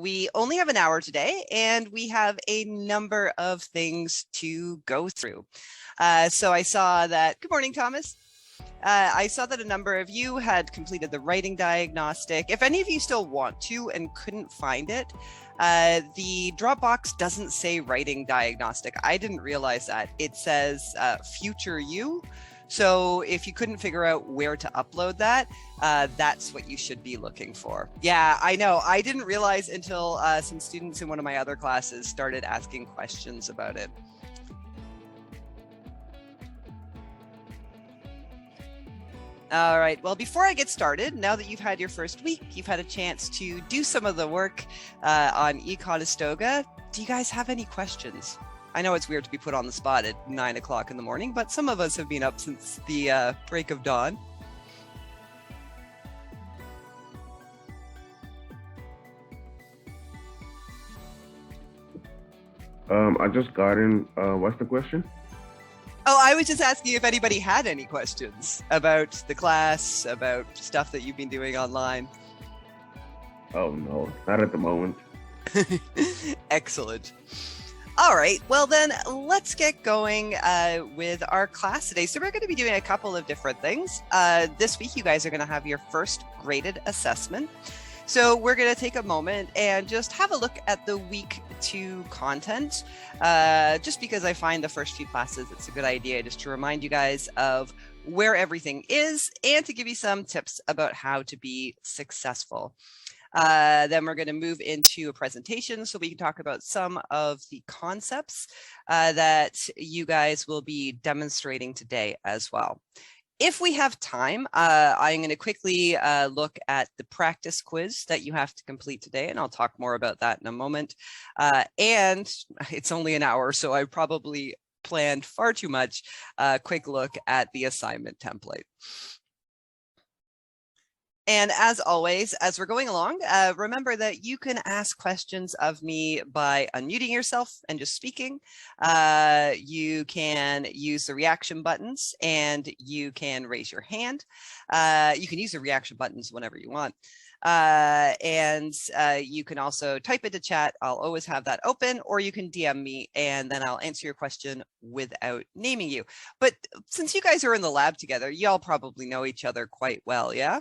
We only have an hour today, and we have a number of things to go through. So I saw that, good morning, Thomas. I saw that a number of you had completed the writing diagnostic. If any of you still want to and couldn't find it, the Dropbox doesn't say writing diagnostic. I didn't realize that. It says future you. So if you couldn't figure out where to upload that, that's what you should be looking for. Yeah, I know. I didn't realize until some students in one of my other classes started asking questions about it. All right, well, before I get started, now that you've had your first week, you've had a chance to do some of the work on eConestoga, do you guys have any questions? I know it's weird to be put on the spot at 9 o'clock in the morning, but some of us have been up since the break of dawn. I just got in. What's the question? Oh, I was just asking if anybody had any questions about the class, about stuff that you've been doing online. Oh, no, not at the moment. Excellent. All right, well then let's get going with our class today. So we're going to be doing a couple of different things. This week, you guys are going to have your first graded assessment. So we're going to take a moment and just have a look at the week 2 content. Just because I find the first few classes, it's a good idea just to remind you guys of where everything is and to give you some tips about how to be successful. Then we're going to move into a presentation so we can talk about some of the concepts that you guys will be demonstrating today as well. If we have time, I'm going to quickly look at the practice quiz that you have to complete today, and I'll talk more about that in a moment. And it's only an hour, so I probably planned far too much. Quick look at the assignment template. And as always, as we're going along, remember that you can ask questions of me by unmuting yourself and just speaking. You can use the reaction buttons and you can raise your hand. You can use the reaction buttons whenever you want. And you can also type into chat. I'll always have that open, or you can DM me and then I'll answer your question without naming you. But since you guys are in the lab together, y'all probably know each other quite well, yeah?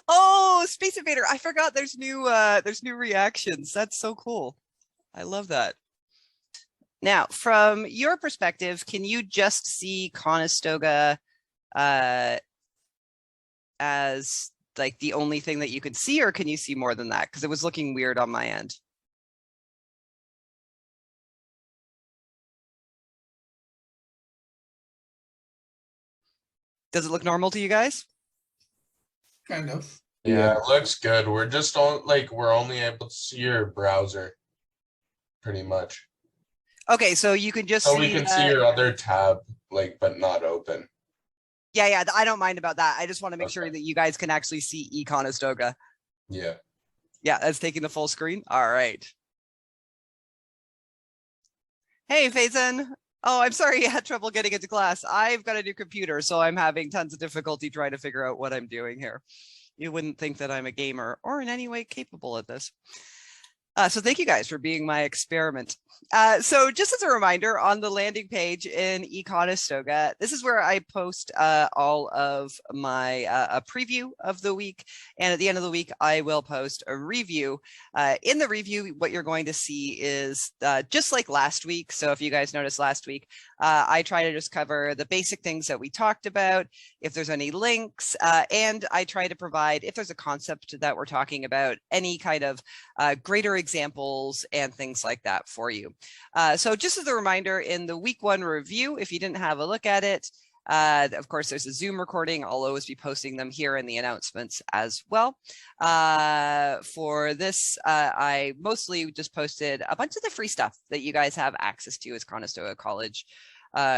Oh, Space Invader, I forgot there's new reactions. That's so cool. I love that. Now, from your perspective, can you just see Conestoga as like the only thing that you could see, or can you see more than that? Because it was looking weird on my end. Does it look normal to you guys? Kind of. Yeah, it looks good. We're just we're only able to see your browser, pretty much. Okay, so you can just so we can see your other tab, but not open. Yeah, I don't mind about that. I just want to make sure that you guys can actually see eConestoga. Yeah. Yeah, that's taking the full screen. All right. Hey, Faison. Oh, I'm sorry you had trouble getting into class. I've got a new computer, so I'm having tons of difficulty trying to figure out what I'm doing here. You wouldn't think that I'm a gamer or in any way capable at this. So thank you guys for being my experiment. So just as a reminder, on the landing page in eConestoga, this is where I post all of my a preview of the week. And at the end of the week, I will post a review. In the review, what you're going to see is just like last week. So if you guys noticed last week, I try to just cover the basic things that we talked about, if there's any links, and I try to provide, if there's a concept that we're talking about, any kind of greater examples and things like that for you. So just as a reminder, in the week 1 review, if you didn't have a look at it, of course, there's a Zoom recording. I'll always be posting them here in the announcements as well. For this, I mostly just posted a bunch of the free stuff that you guys have access to as Conestoga College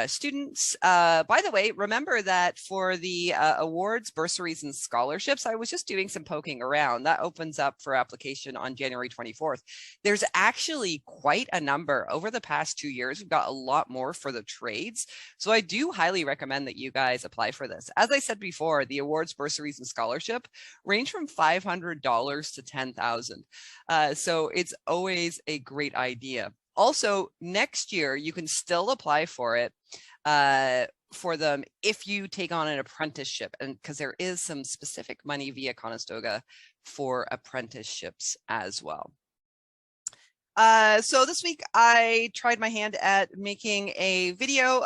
students. By the way, remember that for the awards, bursaries, and scholarships, I was just doing some poking around. That opens up for application on January 24th. There's actually quite a number. Over the past 2 years, we've got a lot more for the trades. So I do highly recommend that you guys apply for this. As I said before, the awards, bursaries, and scholarship range from $500 to $10,000. So it's always a great idea. Also, next year, you can still apply for it for them if you take on an apprenticeship, and because there is some specific money via Conestoga for apprenticeships as well. So this week I tried my hand at making a video.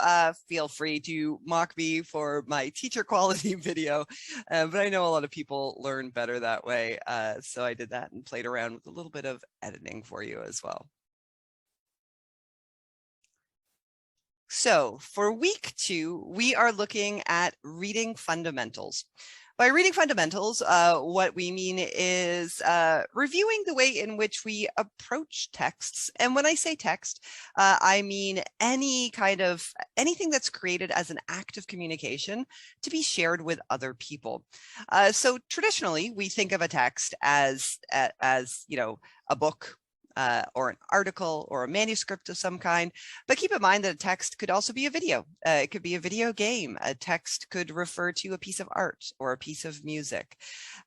Feel free to mock me for my teacher quality video, but I know a lot of people learn better that way. So I did that and played around with a little bit of editing for you as well. So for week 2, we are looking at reading fundamentals. By reading fundamentals, what we mean is reviewing the way in which we approach texts. And when I say text, I mean anything that's created as an act of communication to be shared with other people. So traditionally, we think of a text as a book, or an article or a manuscript of some kind. But keep in mind that a text could also be a video. It could be a video game. A text could refer to a piece of art or a piece of music.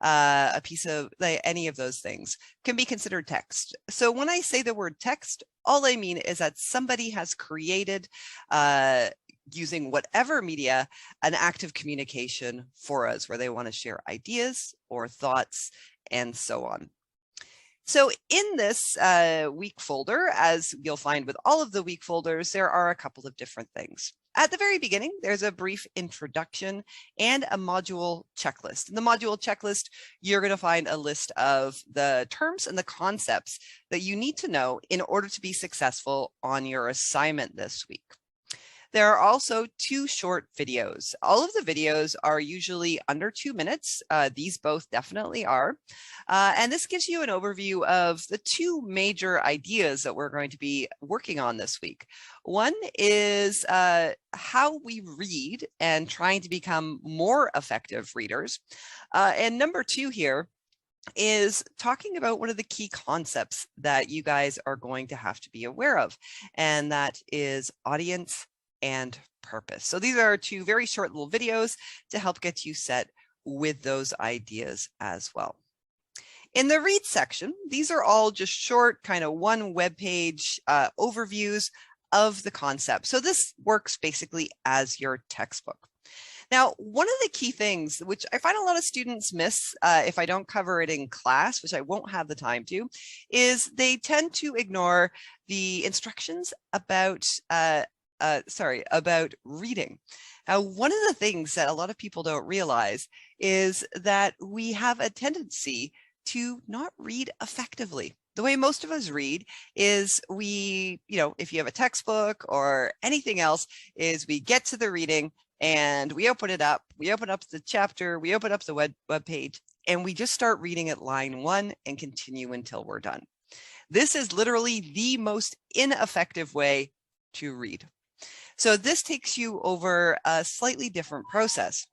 A piece of any of those things can be considered text. So when I say the word text, all I mean is that somebody has created using whatever media, an act of communication for us where they want to share ideas or thoughts and so on. So in this week folder, as you'll find with all of the week folders, there are a couple of different things. At the very beginning, there's a brief introduction and a module checklist. In the module checklist, you're going to find a list of the terms and the concepts that you need to know in order to be successful on your assignment this week. There are also 2 short videos. All of the videos are usually under 2 minutes. These both definitely are. And this gives you an overview of the 2 major ideas that we're going to be working on this week. One is how we read and trying to become more effective readers. And number 2 here is talking about one of the key concepts that you guys are going to have to be aware of, and that is audience and purpose. So these are 2 very short little videos to help get you set with those ideas as well. In the read section, these are all just short kind of 1 web page overviews of the concept. So this works basically as your textbook. Now, one of the key things, which I find a lot of students miss if I don't cover it in class, which I won't have the time to, is they tend to ignore the instructions about reading. Now, one of the things that a lot of people don't realize is that we have a tendency to not read effectively. The way most of us read is if you have a textbook or anything else, is we get to the reading and we open it up, we open up the chapter, we open up the web page, and we just start reading at line 1 and continue until we're done. This is literally the most ineffective way to read. So this takes you over a slightly different process.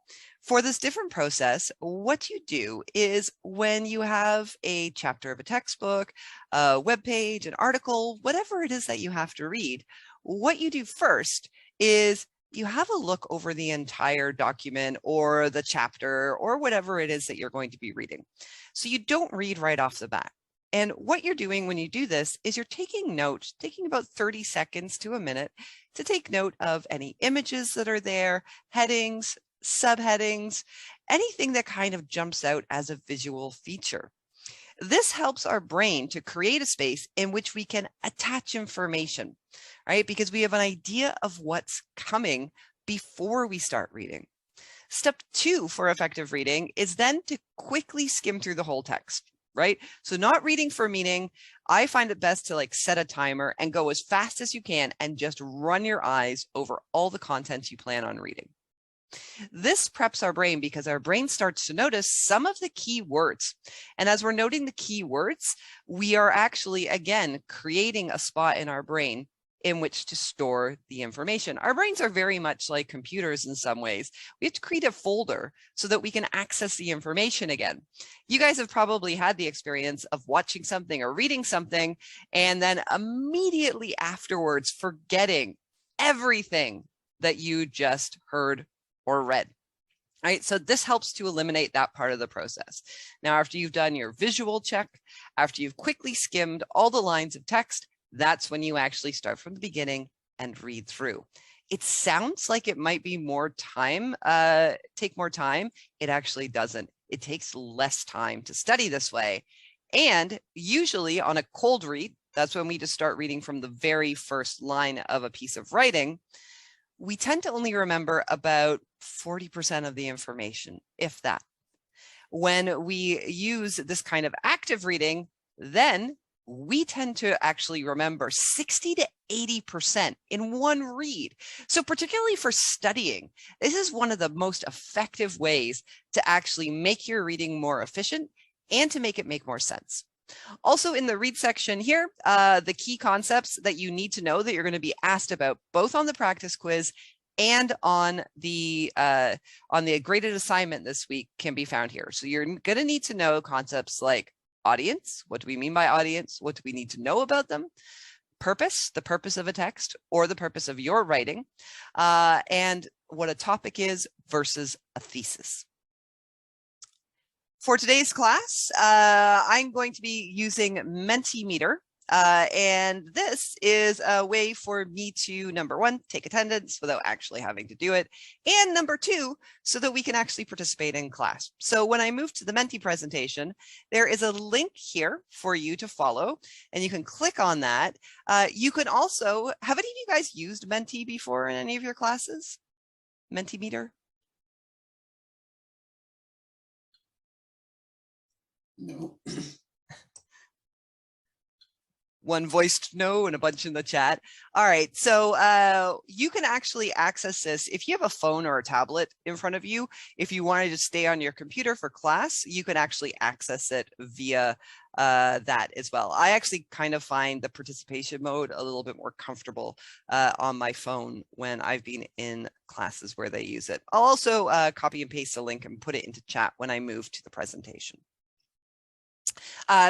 For this different process, what you do is when you have a chapter of a textbook, a web page, an article, whatever it is that you have to read, what you do first is you have a look over the entire document or the chapter or whatever it is that you're going to be reading. So you don't read right off the bat. And what you're doing when you do this is you're taking note, taking about 30 seconds to a minute to take note of any images that are there, headings, subheadings, anything that kind of jumps out as a visual feature. This helps our brain to create a space in which we can attach information, right? Because we have an idea of what's coming before we start reading. Step 2 for effective reading is then to quickly skim through the whole text. Right? So not reading for meaning, I find it best to set a timer and go as fast as you can and just run your eyes over all the content you plan on reading. This preps our brain because our brain starts to notice some of the key words. And as we're noting the key words, we are actually, again, creating a spot in our brain in which to store the information. Our brains are very much like computers in some ways. We have to create a folder so that we can access the information again. You guys have probably had the experience of watching something or reading something and then immediately afterwards forgetting everything that you just heard or read. All right, so this helps to eliminate that part of the process. Now, after you've done your visual check, after you've quickly skimmed all the lines of text, that's when you actually start from the beginning and read through. It sounds like it might be more time, take more time. It actually doesn't. It takes less time to study this way. And usually on a cold read, that's when we just start reading from the very first line of a piece of writing. We tend to only remember about 40% of the information, if that. When we use this kind of active reading, then we tend to actually remember 60 to 80% in one read. So particularly for studying, this is one of the most effective ways to actually make your reading more efficient and to make it make more sense. Also in the read section here, the key concepts that you need to know that you're going to be asked about both on the practice quiz and on the graded assignment this week can be found here. So you're going to need to know concepts like audience. What do we mean by audience? What do we need to know about them? Purpose, the purpose of a text or the purpose of your writing, and what a topic is versus a thesis. For today's class, I'm going to be using Mentimeter. And this is a way for me to, number one, take attendance without actually having to do it. And number two, so that we can actually participate in class. So when I move to the Menti presentation, there is a link here for you to follow, and you can click on that. You can also, have any of you guys used Menti before in any of your classes? Mentimeter? No. One voiced no and a bunch in the chat. All right, so you can actually access this if you have a phone or a tablet in front of you. If you wanted to stay on your computer for class, you can actually access it via that as well. I actually kind of find the participation mode a little bit more comfortable on my phone when I've been in classes where they use it. I'll also copy and paste the link and put it into chat when I move to the presentation.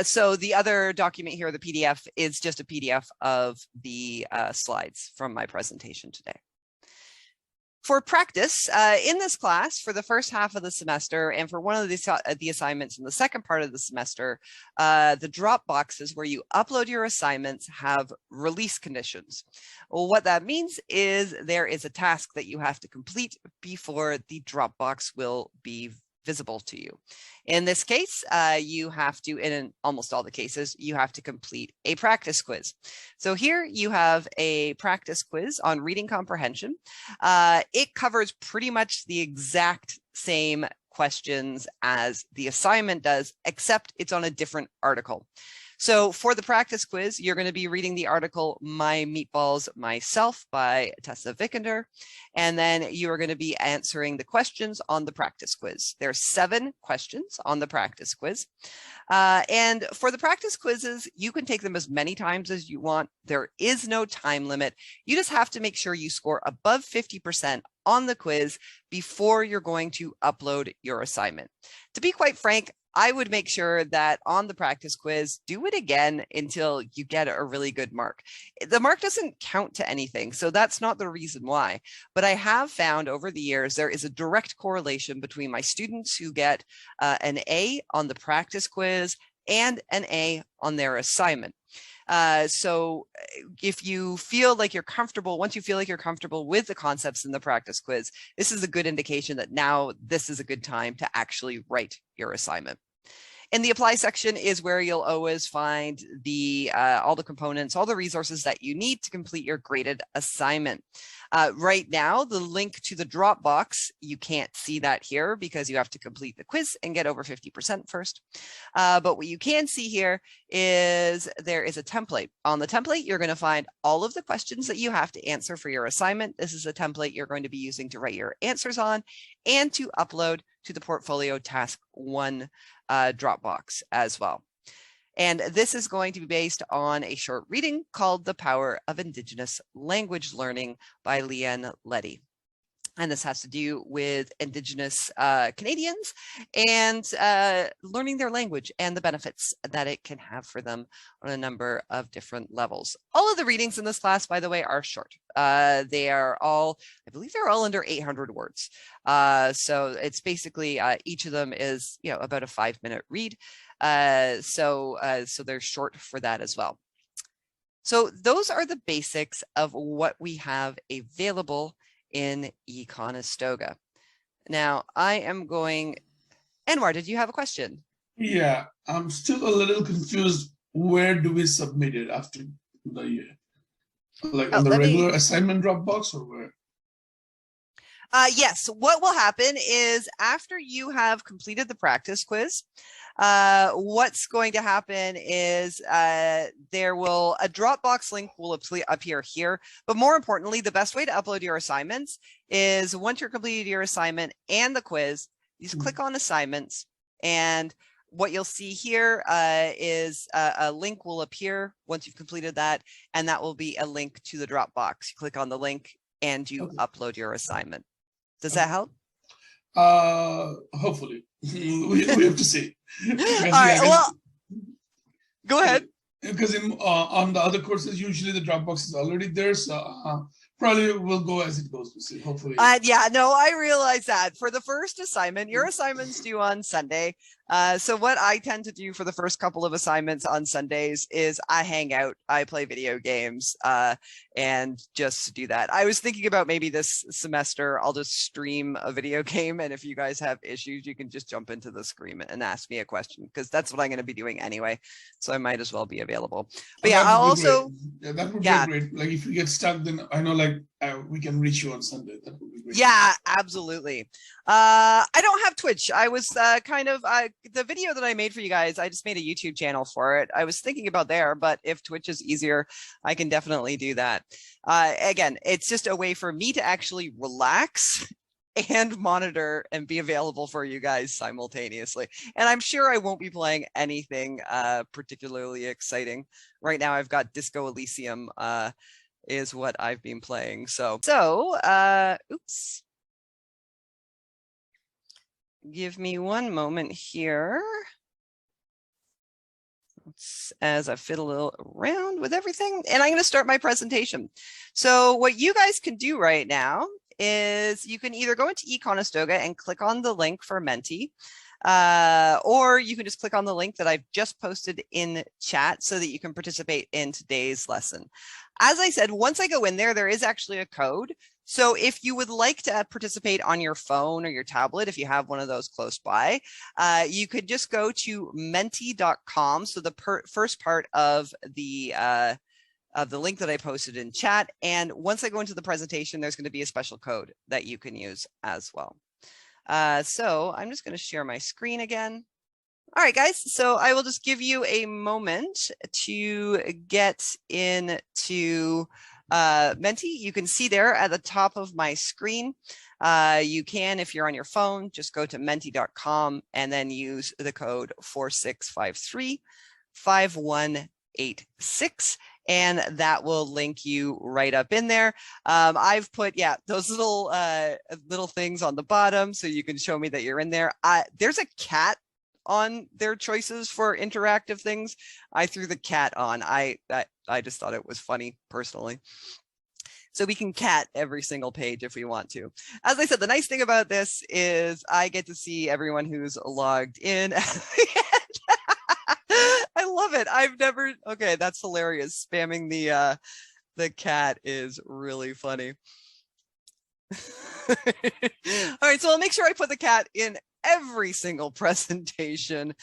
So the other document here, the PDF, is just a PDF of the slides from my presentation today. For practice, in this class, for the first half of the semester, and for one of the assignments in the second part of the semester, the drop boxes where you upload your assignments have release conditions. Well, what that means is there is a task that you have to complete before the Dropbox will be visible to you. In this case, you have to, in almost all the cases, you have to complete a practice quiz. So here you have a practice quiz on reading comprehension. It covers pretty much the exact same questions as the assignment does, except it's on a different article. So for the practice quiz, you're going to be reading the article My Meatballs Myself by Tessa Vikander, and then you are going to be answering the questions on the practice quiz. There are 7 questions on the practice quiz. And for the practice quizzes, you can take them as many times as you want. There is no time limit. You just have to make sure you score above 50% on the quiz before you're going to upload your assignment. To be quite frank, I would make sure that on the practice quiz, do it again until you get a really good mark. The mark doesn't count to anything, so that's not the reason why. But I have found over the years, there is a direct correlation between my students who get an A on the practice quiz and an A on their assignment. So if you feel like you're comfortable, once you feel like you're comfortable with the concepts in the practice quiz, this is a good indication that now this is a good time to actually write your assignment. In the apply section is where you'll always find the all the components, all the resources that you need to complete your graded assignment. Right now, the link to the Dropbox, you can't see that here because you have to complete the quiz and get over 50% first. But what you can see here is there is a template. On the template, you're going to find all of the questions that you have to answer for your assignment. This is a template you're going to be using to write your answers on and to upload to the Portfolio Task 1 Dropbox as well. And this is going to be based on a short reading called The Power of Indigenous Language Learning by Leanne Leddy. And this has to do with Indigenous Canadians and learning their language and the benefits that it can have for them on a number of different levels. All of the readings in this class, by the way, are short. They are all, I believe they're all under 800 words. So it's basically, each of them is, about a 5-minute read. So they're short for that as well. So those are the basics of what we have available in eConestoga. Now I am going, Anwar, did you have a question? Yeah, I'm still a little confused. Where do we submit it after the year? Like on the regular assignment Dropbox or where? Yes, what will happen is after you have completed the practice quiz, what's going to happen is a Dropbox link will appear here. But more importantly, the best way to upload your assignments is once you're completed your assignment and the quiz, you just click on assignments, and what you'll see here is a link will appear once you've completed that, and that will be a link to the Dropbox. You click on the link and you upload your assignment. Does that help? Hopefully. we have to see. All right, well, go ahead. Because on the other courses, usually the Dropbox is already there, so probably will go as it goes. To see, hopefully. Yeah, no, I realize that. For the first assignment, your assignment's due on Sunday. So what I tend to do for the first couple of assignments on Sundays is I hang out, I play video games, and just do that. I was thinking about maybe this semester, I'll just stream a video game, and if you guys have issues, you can just jump into the screen and ask me a question, because that's what I'm going to be doing anyway. So I might as well be available. But yeah, I'll also... Yeah, that would be great. Like if you get stuck, then I know like we can reach you on Sunday. That would be great. Yeah, absolutely. I don't have Twitch. I was the video that I made for you guys, I just made a YouTube channel for it. I was thinking about there, but if Twitch is easier, I can definitely do that. Again, it's just a way for me to actually relax and monitor and be available for you guys simultaneously. And I'm sure I won't be playing anything particularly exciting. Right now, I've got Disco Elysium is what I've been playing. So oops. Give me one moment here as I fiddle around with everything, and I'm going to start my presentation. So what you guys can do right now is you can either go into eConestoga and click on the link for Menti, or you can just click on the link that I've just posted in chat so that you can participate in today's lesson. As I said, once I go in there, there is actually a code. So if you would like to participate on your phone or your tablet, if you have one of those close by, you could just go to menti.com. So the first part of the link that I posted in chat. And once I go into the presentation, there's going to be a special code that you can use as well. So I'm just going to share my screen again. All right, guys, so I will just give you a moment to get into Menti. You can see there at the top of my screen. You can, if you're on your phone, just go to menti.com and then use the code 4653-5186. And that will link you right up in there. I've put, those little things on the bottom so you can show me that you're in there. There's a cat on their choices for interactive things. I threw the cat on. I just thought it was funny personally. So we can cat every single page if we want to. As I said, the nice thing about this is I get to see everyone who's logged in. I love it. I've never, okay, that's hilarious. Spamming the cat is really funny. All right, so I'll make sure I put the cat in every single presentation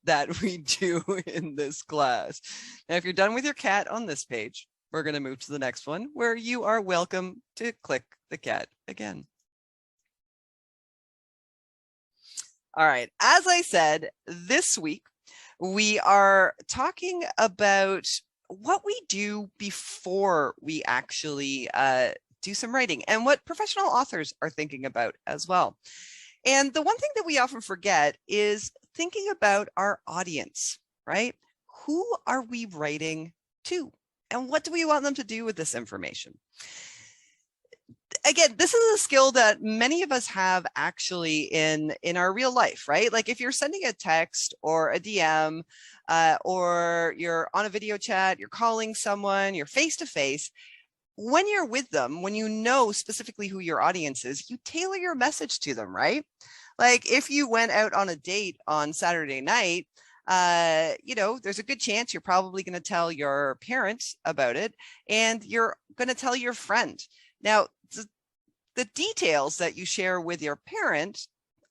that we do in this class. Now, if you're done with your cat on this page, we're going to move to the next one where you are welcome to click the cat again. All right, as I said, this week, we are talking about what we do before we actually do some writing and what professional authors are thinking about as well. And the one thing that we often forget is thinking about our audience, right? who are we writing to? And what do we want them to do with this information? Again, this is a skill that many of us have actually in our real life, right? Like if you're sending a text or a DM or you're on a video chat, you're calling someone, you're face to face, when you're with them, when you know specifically who your audience is, you tailor your message to them, right? Like if you went out on a date on Saturday night, you know, there's a good chance you're probably going to tell your parents about it, and you're going to tell your friend. Now, the details that you share with your parent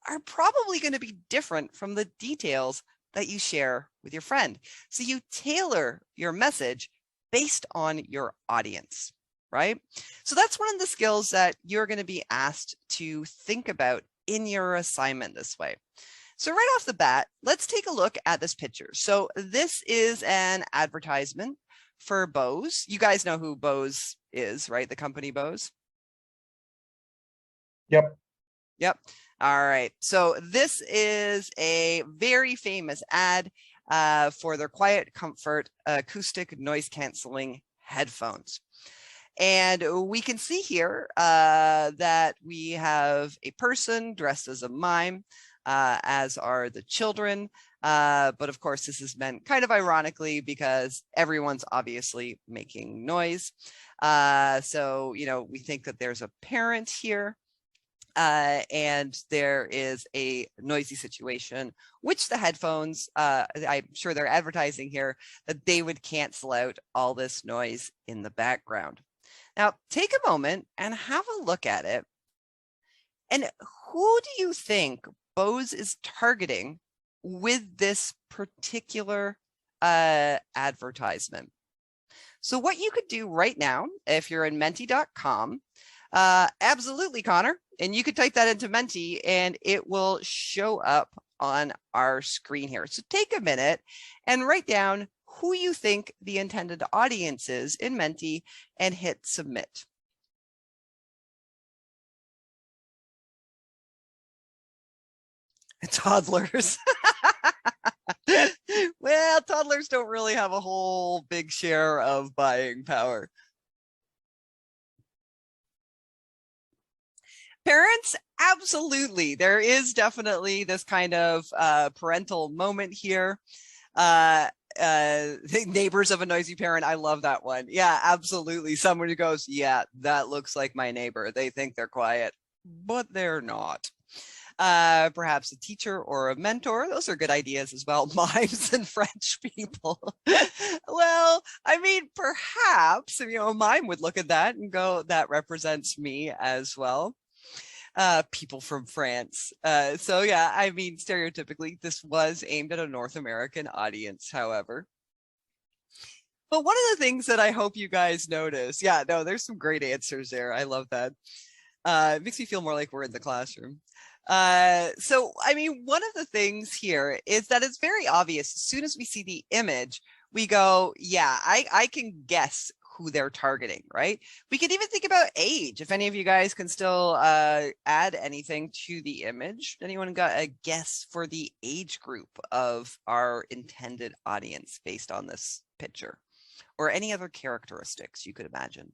are probably going to be different from the details that you share with your friend. So you tailor your message based on your audience, right? So that's one of the skills that you're going to be asked to think about in your assignment this way. So right off the bat, let's take a look at this picture. So this is an advertisement for Bose. You guys know who Bose is, right? The company Bose. Yep. Yep. All right. So this is a very famous ad for their Quiet Comfort acoustic noise canceling headphones. And we can see here that we have a person dressed as a mime, as are the children. But of course, this is meant kind of ironically because everyone's obviously making noise. So, you know, we think that there's a parent here. And there is a noisy situation, which the headphones, I'm sure they're advertising here, that they would cancel out all this noise in the background. Now, take a moment and have a look at it. And who do you think Bose is targeting with this particular advertisement? So what you could do right now, if you're in menti.com, absolutely, Connor. And you could type that into Menti and it will show up on our screen here. So take a minute and write down who you think the intended audience is in Menti and hit submit. Toddlers. Well, toddlers don't really have a whole big share of buying power. Parents, absolutely. There is definitely this kind of parental moment here. The neighbors of a noisy parent. I love that one. Yeah, absolutely. Someone who goes, yeah, that looks like my neighbor. They think they're quiet, but they're not. Perhaps a teacher or a mentor. Those are good ideas as well. Mimes and French people. Well, I mean, perhaps, you know, a mime would look at that and go, that represents me as well. People from France. So yeah, I mean, stereotypically, this was aimed at a North American audience, however. But one of the things that I hope you guys notice, yeah, no, there's some great answers there. I love that. It makes me feel more like we're in the classroom. So, I mean, one of the things here is that it's very obvious. As soon as we see the image, we go, yeah, I can guess who they're targeting, right? We could even think about age. If any of you guys can still add anything to the image. Anyone got a guess for the age group of our intended audience based on this picture? Or any other characteristics you could imagine?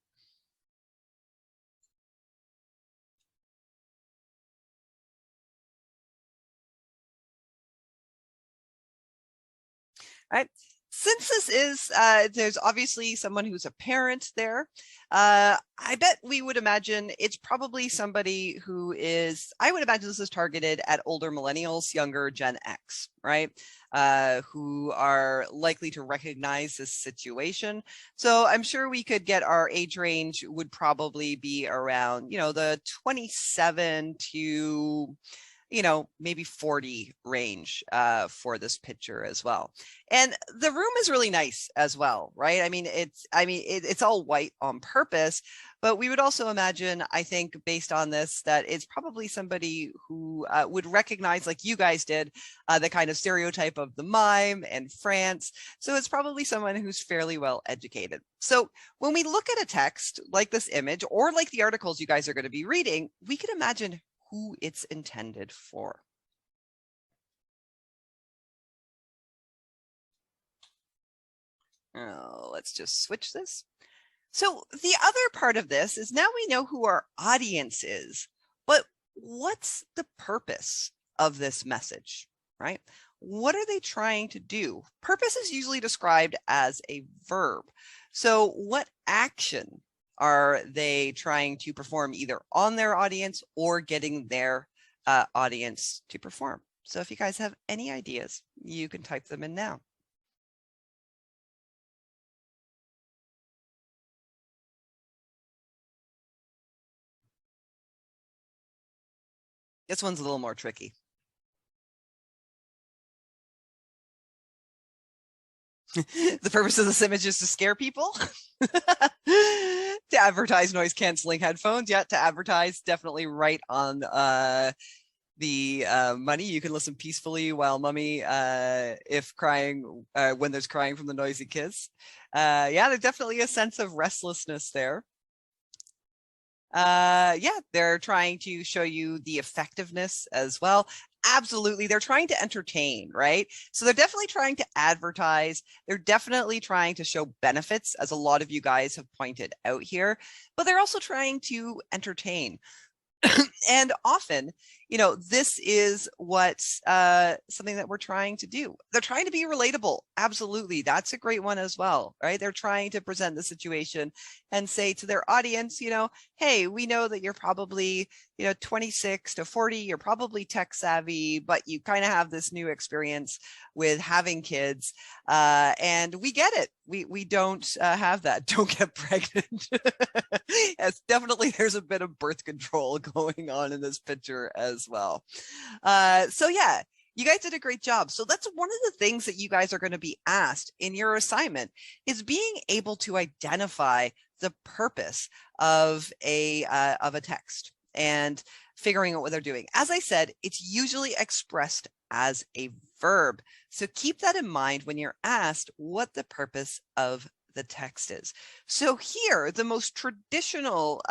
All right. Since this is, there's obviously someone who's a parent there, I bet we would imagine it's probably somebody who is, I would imagine this is targeted at older millennials, younger Gen X, right? Who are likely to recognize this situation. So I'm sure we could get our age range would probably be around, you know, the 27 to, you know, maybe 40 range for this picture as well. And the room is really nice as well, right? I mean, it's all white on purpose, but we would also imagine, I think, based on this, that it's probably somebody who would recognize, like you guys did, the kind of stereotype of the mime and France. So it's probably someone who's fairly well educated. So when we look at a text like this image, or like the articles you guys are going to be reading, we can imagine who it's intended for. Oh, let's just switch this. So the other part of this is now we know who our audience is, but what's the purpose of this message, right? What are they trying to do? Purpose is usually described as a verb. So what action are they trying to perform either on their audience or getting their audience to perform? So if you guys have any ideas, you can type them in now. This one's a little more tricky. The purpose of this image is to scare people, to advertise noise canceling headphones. Yeah, to advertise, definitely right on the money. You can listen peacefully while mommy, if crying, when there's crying from the noisy kids. Yeah, there's definitely a sense of restlessness there. Yeah, they're trying to show you the effectiveness as well. Absolutely. They're trying to entertain, right? So they're definitely trying to advertise. They're definitely trying to show benefits, as a lot of you guys have pointed out here, but they're also trying to entertain. And often, you know, this is what something that we're trying to do. They're trying to be relatable. Absolutely. That's a great one as well, right? They're trying to present the situation and say to their audience, you know, hey, we know that you're probably, 26 to 40, you're probably tech savvy, but you kind of have this new experience with having kids. And we get it. We don't have that. Don't get pregnant. Yes, definitely there's a bit of birth control going on in this picture as well. So yeah, you guys did a great job. So that's one of the things that you guys are going to be asked in your assignment, is being able to identify the purpose of a text and figuring out what they're doing. As I said, it's usually expressed as a verb. So keep that in mind when you're asked what the purpose of the text is. So here, the most traditional,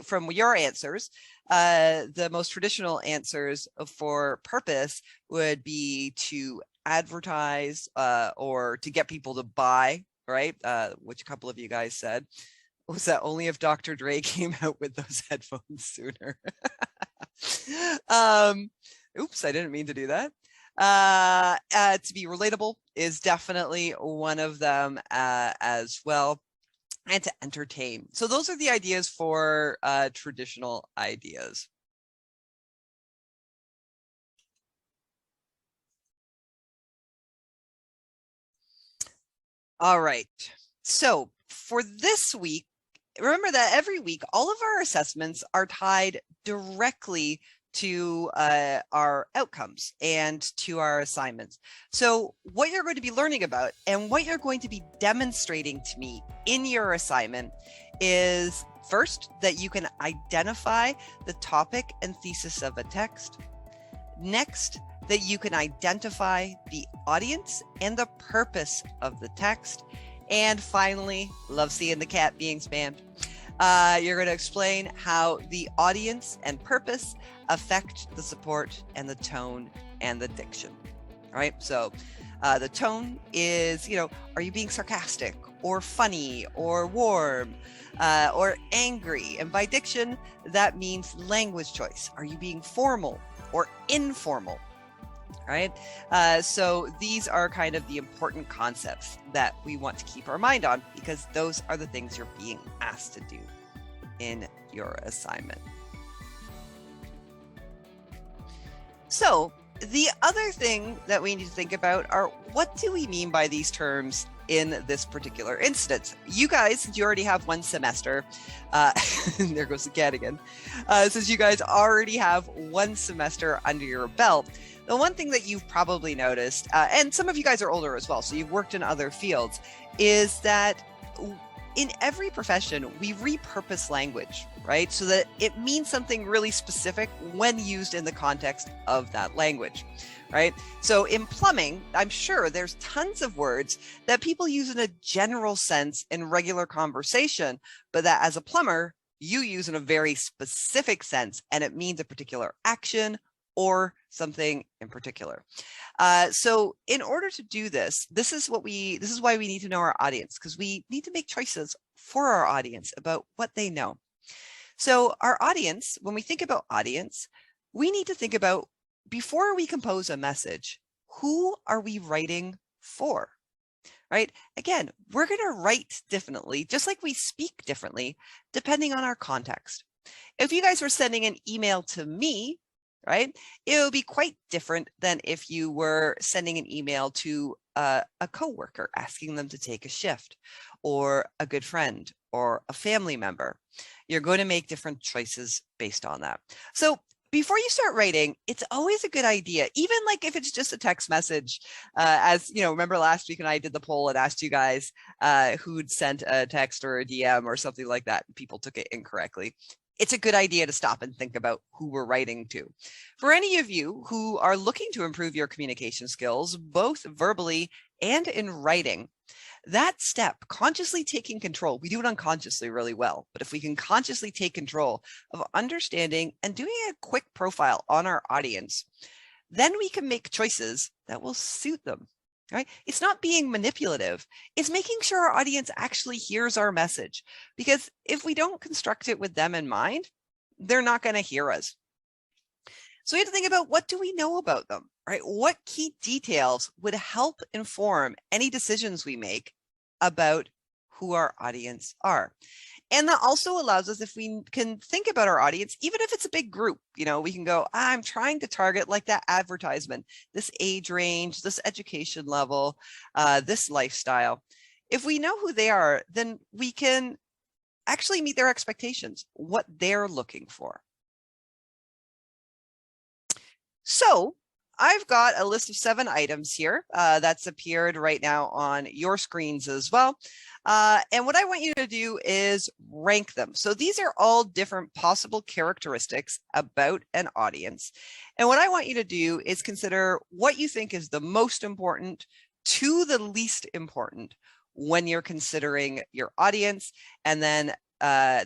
from your answers, the most traditional answers for purpose would be to advertise or to get people to buy, right? Which a couple of you guys said. Was that only if Dr. Dre came out with those headphones sooner? Oops, I didn't mean to do that. To be relatable is definitely one of them as well, and to entertain. So those are the ideas for traditional ideas. All right, so for this week, remember that every week, all of our assessments are tied directly to our outcomes and to our assignments. So what you're going to be learning about and what you're going to be demonstrating to me in your assignment is, first, that you can identify the topic and thesis of a text. Next, that you can identify the audience and the purpose of the text. And finally, love seeing the cat being spammed. You're going to explain how the audience and purpose affect the support and the tone and the diction. All right. So the tone is, are you being sarcastic or funny or warm or angry? And by diction, that means language choice. Are you being formal or informal? Right. So these are kind of the important concepts that we want to keep our mind on, because those are the things you're being asked to do in your assignment. So the other thing that we need to think about are, what do we mean by these terms in this particular instance? You guys, since you already have one semester, there goes the cat again. Since you guys already have one semester under your belt, the one thing that you've probably noticed, and some of you guys are older as well, so you've worked in other fields, is that in every profession, we repurpose language, right? So that it means something really specific when used in the context of that language, right? So in plumbing, I'm sure there's tons of words that people use in a general sense in regular conversation, but that as a plumber, you use in a very specific sense, and it means a particular action or something in particular. So in order to do this, this is why we need to know our audience, because we need to make choices for our audience about what they know. So our audience, when we think about audience, we need to think about, before we compose a message, who are we writing for? Right? Again, we're going to write differently, just like we speak differently, depending on our context. If you guys were sending an email to me, right, it would be quite different than if you were sending an email to a coworker asking them to take a shift, or a good friend, or a family member. You're going to make different choices based on that. So before you start writing, it's always a good idea, even like if it's just a text message, as you know, remember last week when I did the poll and asked you guys who'd sent a text or a DM or something like that, and people took it incorrectly. It's a good idea to stop and think about who we're writing to. For any of you who are looking to improve your communication skills, both verbally and in writing, that step, consciously taking control, we do it unconsciously really well, but if we can consciously take control of understanding and doing a quick profile on our audience, then we can make choices that will suit them, right? It's not being manipulative. It's making sure our audience actually hears our message, because if we don't construct it with them in mind, they're not going to hear us. So we have to think about, what do we know about them, right? What key details would help inform any decisions we make about who our audience are? And that also allows us, if we can think about our audience, even if it's a big group, you know, we can go, I'm trying to target, like that advertisement, this age range, this education level, this lifestyle. If we know who they are, then we can actually meet their expectations, what they're looking for. So I've got a list of 7 items here that's appeared right now on your screens as well. And what I want you to do is rank them. So these are all different possible characteristics about an audience. And what I want you to do is consider what you think is the most important to the least important when you're considering your audience. And then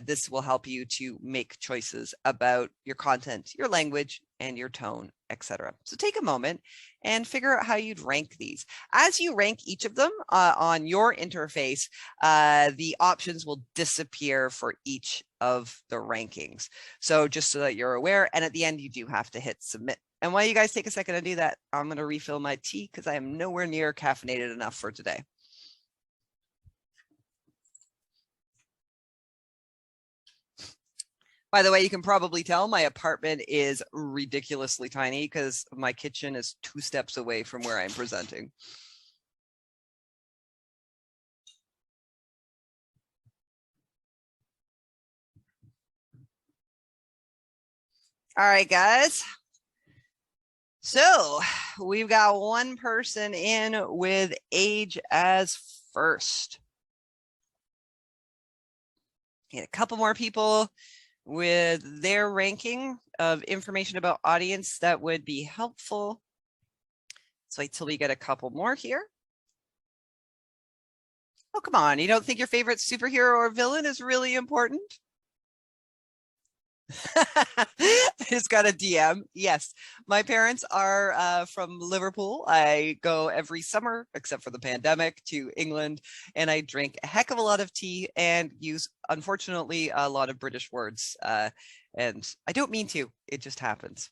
this will help you to make choices about your content, your language, and your tone, etc. So take a moment and figure out how you'd rank these. As you rank each of them on your interface, the options will disappear for each of the rankings. So just so that you're aware, and at the end, you do have to hit submit. And while you guys take a second to do that, I'm going to refill my tea because I am nowhere near caffeinated enough for today. By the way, you can probably tell my apartment is ridiculously tiny because my kitchen is 2 steps away from where I'm presenting. All right, guys. So we've got one person in with age as first. Get a couple more people with their ranking of information about audience that would be helpful. So wait till we get a couple more here. Oh, come on. You don't think your favorite superhero or villain is really important? I just got a DM. Yes, my parents are from Liverpool. I go every summer, except for the pandemic, to England, and I drink a heck of a lot of tea and use, unfortunately, a lot of British words. And I don't mean to, it just happens.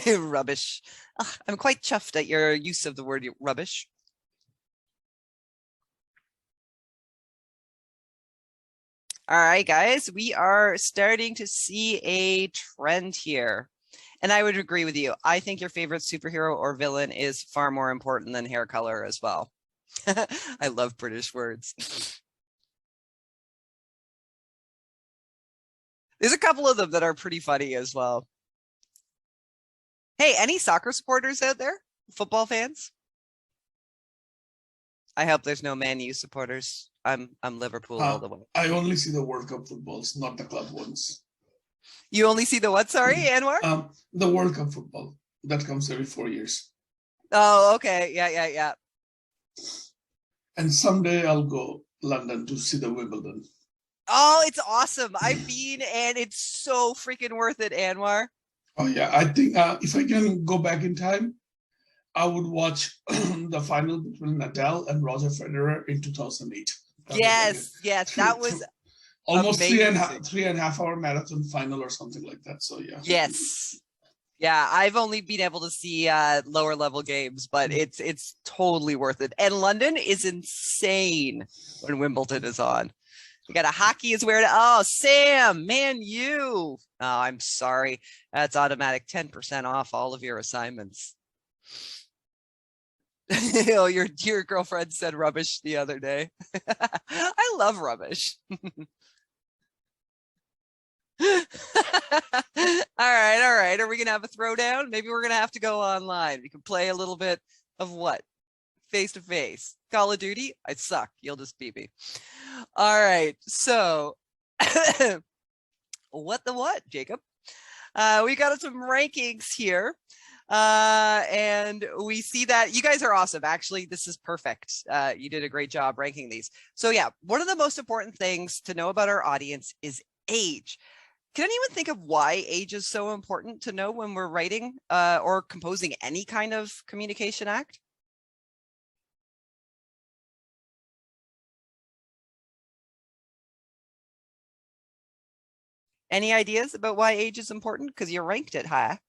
Rubbish. Ugh, I'm quite chuffed at your use of the word rubbish. All right, guys, we are starting to see a trend here. And I would agree with you. I think your favorite superhero or villain is far more important than hair color as well. I love British words. There's a couple of them that are pretty funny as well. Hey, any soccer supporters out there? Football fans? I hope there's no Man U supporters. I'm Liverpool all the way. I only see the World Cup footballs, not the club ones. You only see the what? Sorry, Anwar? The World Cup football that comes every 4 years. Oh, okay. Yeah. And someday I'll go London to see the Wimbledon. Oh, it's awesome. I've been, and it's so freaking worth it, Anwar. Oh yeah, I think if I can go back in time, I would watch the final between Nadal and Roger Federer in 2008. Yes, yes, that was almost amazing. 3.5 hour marathon final or something like that. So yeah. Yes. Yeah, I've only been able to see lower level games, but it's totally worth it. And London is insane when Wimbledon is on. We got a hockey is where to, oh, Sam, man, you. Oh, I'm sorry. That's automatic 10% off all of your assignments. Oh, your girlfriend said rubbish the other day. I love rubbish. All right. Are we gonna have a throwdown? Maybe we're gonna have to go online. We can play a little bit of what? Face to face. Call of Duty? I suck. You'll just beat me. All right. So what, Jacob? We got some rankings here. And we see that you guys are awesome. Actually, this is perfect. You did a great job ranking these. So yeah, one of the most important things to know about our audience is age. Can anyone think of why age is so important to know when we're writing or composing any kind of communication act? Any ideas about why age is important? Because you ranked it high.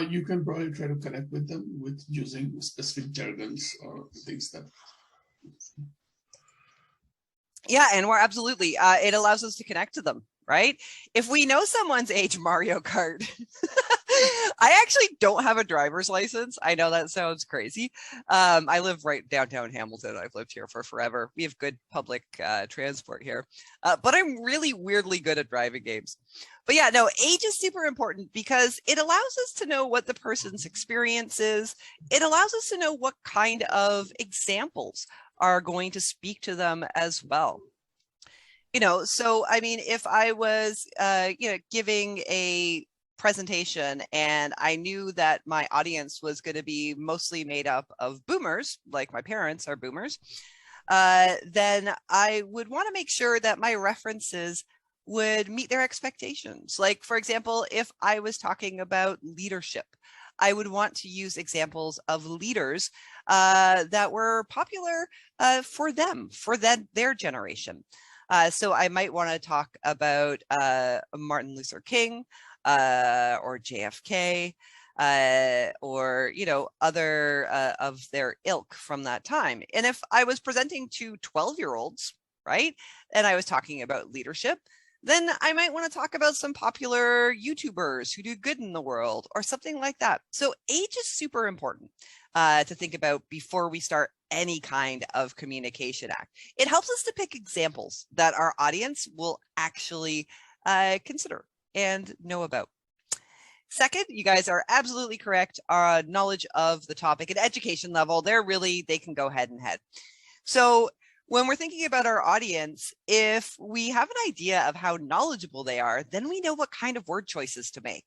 You can probably try to connect with them with using specific jargons or things that. Yeah, and we're absolutely, it allows us to connect to them, right? If we know someone's age, Mario Kart. I actually don't have a driver's license. I know that sounds crazy. I live right downtown Hamilton. I've lived here for forever. We have good public transport here, but I'm really weirdly good at driving games. But yeah, no, age is super important because it allows us to know what the person's experience is. It allows us to know what kind of examples are going to speak to them as well. So I mean, if I was, giving a presentation and I knew that my audience was going to be mostly made up of boomers, like my parents are boomers, then I would want to make sure that my references would meet their expectations. Like, for example, if I was talking about leadership, I would want to use examples of leaders that were popular for them, for their generation. So I might want to talk about Martin Luther King or JFK or, other of their ilk from that time. And if I was presenting to 12-year-olds, right, and I was talking about leadership, then I might want to talk about some popular YouTubers who do good in the world or something like that. So age is super important to think about before we start any kind of communication act. It helps us to pick examples that our audience will actually consider and know about. Second, you guys are absolutely correct. Our knowledge of the topic and education level, they can go head and head. So when we're thinking about our audience, if we have an idea of how knowledgeable they are, then we know what kind of word choices to make.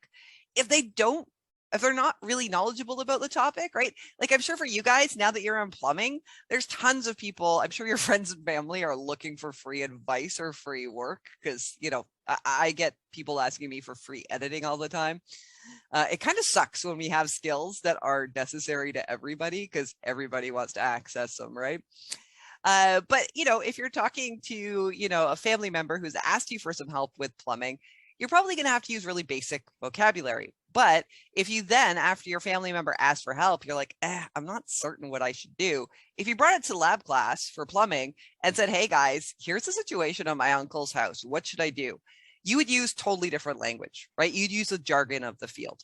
If they're not really knowledgeable about the topic, right? Like I'm sure for you guys, now that you're in plumbing, there's tons of people, I'm sure your friends and family are looking for free advice or free work because, I get people asking me for free editing all the time. It kind of sucks when we have skills that are necessary to everybody because everybody wants to access them, right? But, if you're talking to, a family member who's asked you for some help with plumbing, you're probably going to have to use really basic vocabulary. But if you then, after your family member asks for help, you're like, I'm not certain what I should do. If you brought it to lab class for plumbing and said, hey guys, here's the situation on my uncle's house. What should I do? You would use totally different language, right? You'd use the jargon of the field.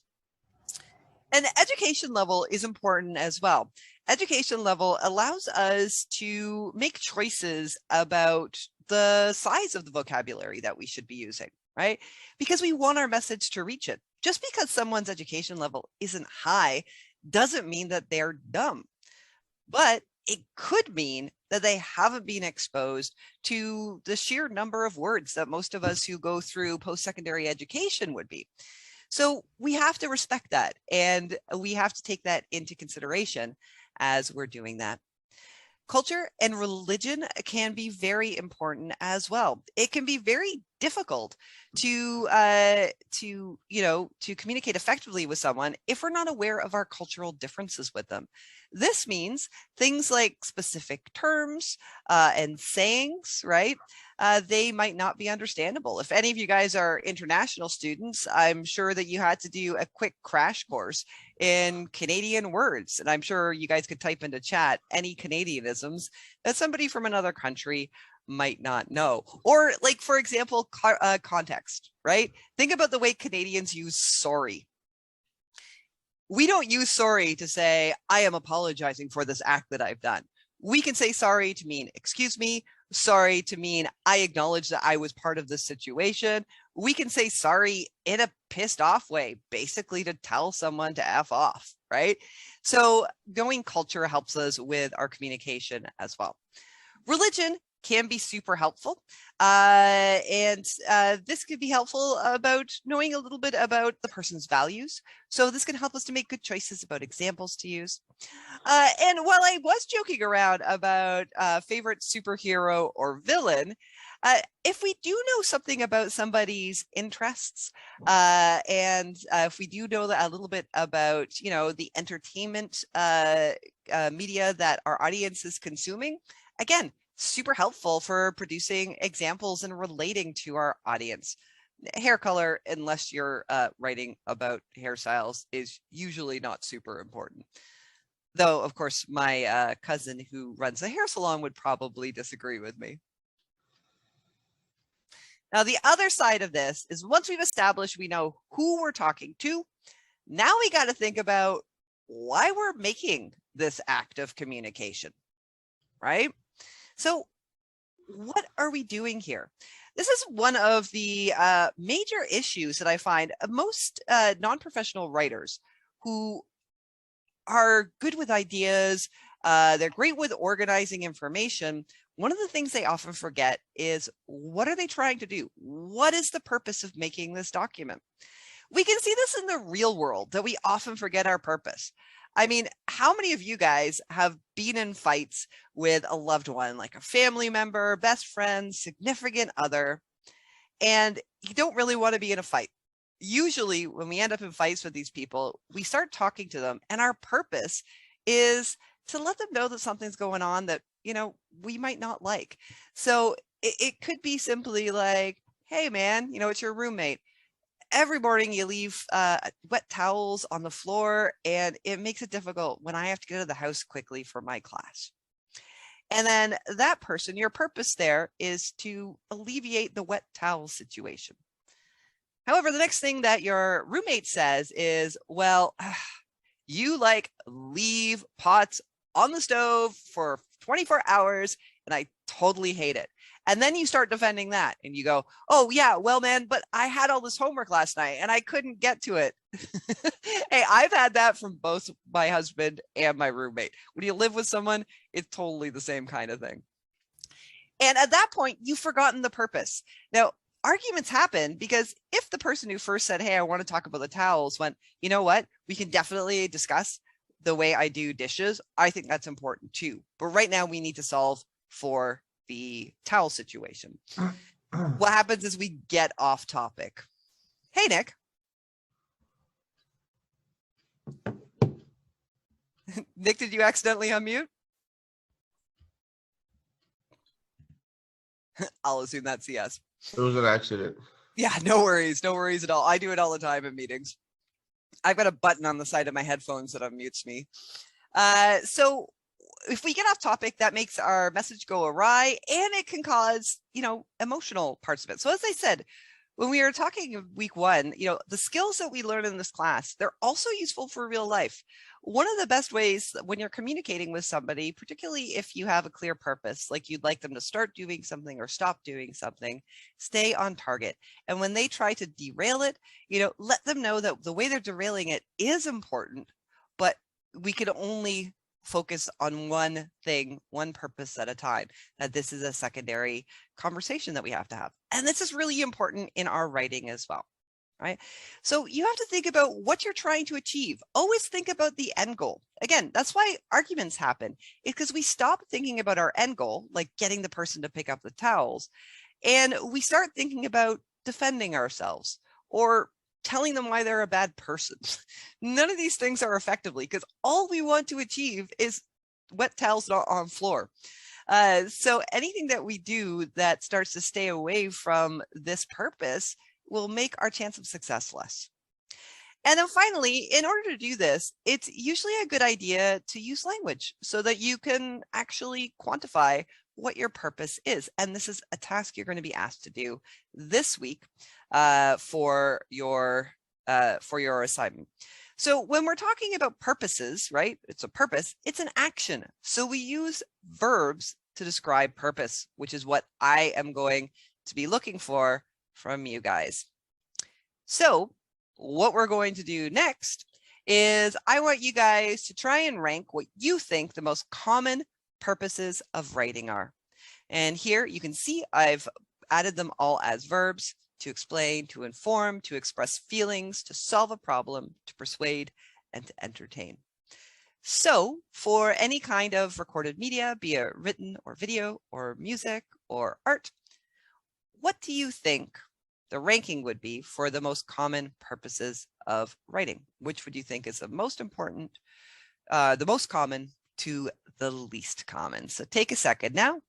And the education level is important as well. Education level allows us to make choices about the size of the vocabulary that we should be using, right? Because we want our message to reach it. Just because someone's education level isn't high doesn't mean that they're dumb, but it could mean that they haven't been exposed to the sheer number of words that most of us who go through post-secondary education would be. So we have to respect that, and we have to take that into consideration as we're doing that. Culture and religion can be very important as well. It can be very difficult to communicate effectively with someone if we're not aware of our cultural differences with them. This means things like specific terms and sayings, right? They might not be understandable. If any of you guys are international students, I'm sure that you had to do a quick crash course in Canadian words. And I'm sure you guys could type into chat any Canadianisms that somebody from another country might not know. Or like, for example, context, right? Think about the way Canadians use sorry. We don't use sorry to say, I am apologizing for this act that I've done. We can say sorry to mean, excuse me, sorry to mean, I acknowledge that I was part of this situation. We can say sorry in a pissed off way, basically to tell someone to F off, right? So knowing culture helps us with our communication as well. Religion can be super helpful. And this could be helpful about knowing a little bit about the person's values. So this can help us to make good choices about examples to use. And while I was joking around about favorite superhero or villain, if we do know something about somebody's interests, and if we do know a little bit about, the entertainment media that our audience is consuming, again, super helpful for producing examples and relating to our audience. Hair color, unless you're writing about hairstyles, is usually not super important. Though, of course, my cousin who runs a hair salon would probably disagree with me. Now, the other side of this is once we've established we know who we're talking to, now we got to think about why we're making this act of communication, right? So what are we doing here? This is one of the major issues that I find most non-professional writers who are good with ideas, they're great with organizing information. One of the things they often forget is, what are they trying to do? What is the purpose of making this document? We can see this in the real world, that we often forget our purpose. I mean, how many of you guys have been in fights with a loved one, like a family member, best friend, significant other, and you don't really want to be in a fight? Usually when we end up in fights with these people, we start talking to them, and our purpose is to let them know that something's going on that, we might not like. So it could be simply like, hey man, it's your roommate. Every morning you leave wet towels on the floor, and it makes it difficult when I have to get out of the house quickly for my class. And then that person, your purpose there is to alleviate the wet towel situation. However, the next thing that your roommate says is, well, you leave pots on the stove for 24 hours, and I totally hate it. And then you start defending that and you go, oh yeah, well, man, but I had all this homework last night and I couldn't get to it. Hey, I've had that from both my husband and my roommate. When you live with someone, it's totally the same kind of thing. And at that point, you've forgotten the purpose. Now, arguments happen because if the person who first said, hey, I want to talk about the towels, went, you know what, we can definitely discuss the way I do dishes. I think that's important too. But right now we need to solve for the towel situation. What happens is we get off topic. Hey, Nick. Nick, did you accidentally unmute? I'll assume that's a yes. It was an accident. Yeah, no worries. No worries at all. I do it all the time in meetings. I've got a button on the side of my headphones that unmutes me. So if we get off topic, that makes our message go awry, and it can cause, emotional parts of it. So as I said, when we were talking in week one, the skills that we learn in this class, they're also useful for real life. One of the best ways when you're communicating with somebody, particularly if you have a clear purpose, like you'd like them to start doing something or stop doing something, stay on target. And when they try to derail it, let them know that the way they're derailing it is important, but we can only focus on one thing, one purpose at a time, that this is a secondary conversation that we have to have. And this is really important in our writing as well. right? So you have to think about what you're trying to achieve. Always think about the end goal. Again, that's why arguments happen. It's because we stop thinking about our end goal, like getting the person to pick up the towels, and we start thinking about defending ourselves or telling them why they're a bad person. None of these things are effectively, because all we want to achieve is wet towels not on floor. So anything that we do that starts to stay away from this purpose will make our chance of success less. And then finally, in order to do this, it's usually a good idea to use language so that you can actually quantify what your purpose is. And this is a task you're going to be asked to do this week for your assignment. So when we're talking about purposes, right, it's a purpose, it's an action. So we use verbs to describe purpose, which is what I am going to be looking for from you guys. So what we're going to do next is I want you guys to try and rank what you think the most common purposes of writing are. And here you can see I've added them all as verbs: to explain, to inform, to express feelings, to solve a problem, to persuade, and to entertain. So for any kind of recorded media, be it written or video or music or art, what do you think the ranking would be for the most common purposes of writing? Which would you think is the most important, the most common to the least common? So take a second now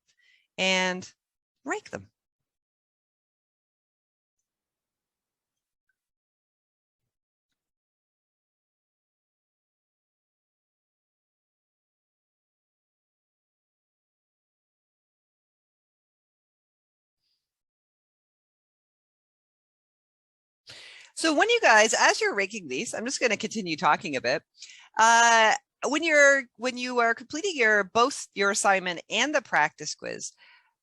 and rank them. So when you guys, as you're ranking these, I'm just going to continue talking a bit. When you are completing both your assignment and the practice quiz,